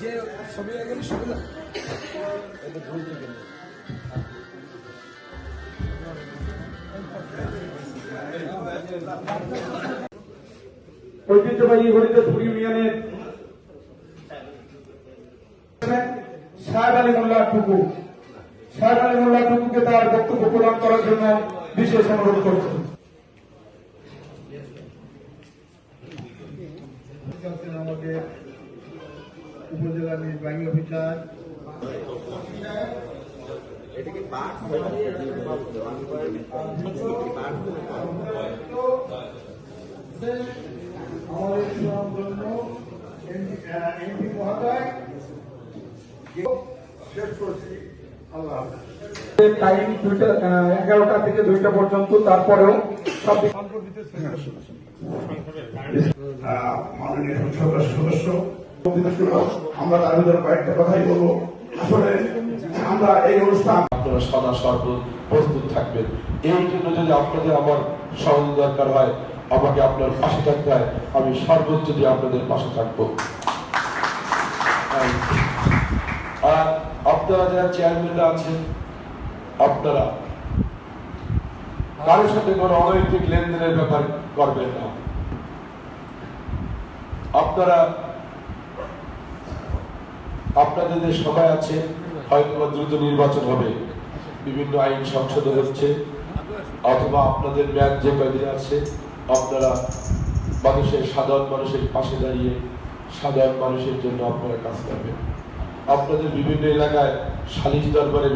যে ছবি এগুলি সুবিধা এটা ভুল থেকে ঐতিহ্যবাহী হরিদাসপুর ইউনিয়নের সাহেব আলী মোল্লা টুকু টুকুকে তার বক্তব্য প্রদান করার জন্য বিশেষ অনুরোধ করছি। আমাদের উপজেলা নির্বাহী অফিসার এমপি মহোদয় শেষ করছি। আল্লাহ টাইম 11টা থেকে 2টা পর্যন্ত, তারপরেও সব মাননীয় সংসদ সদস্য আমরা তার ভিতরে কয়েকটা কথাই বলবো। আসলে আমরা এই অনুষ্ঠান আপনারা সদা সর্ব প্রস্তুত থাকবেন। এই জন্য যদি আপনাদের আমার সহযোগিতা দরকার হয়, আমাকে আপনার পাশে থাকতে হয়, আমি সর্বোচ্চ দিয়ে আপনাদের পাশে থাকবো। আর আপনারা যারা চেয়ারম্যানরা আছেন, আপনারা কারোর সাথে কোনো অনৈতিক লেনদেনের ব্যাপার করবেন না। আপনারা আপনাদের যে সময় আছে, হয়তো দ্রুত নির্বাচন হবে, বিভিন্ন আইন সংশোধন হচ্ছে, অথবা আপনাদের মেয়াদ যে কয়দিন আছে, আপনারা সাধারণ মানুষের পাশে দাঁড়িয়ে সাধারণ মানুষের জন্য আপনারা কাজ করবেন। আপনাদের বিভিন্ন এলাকায় সালিশ দরবারে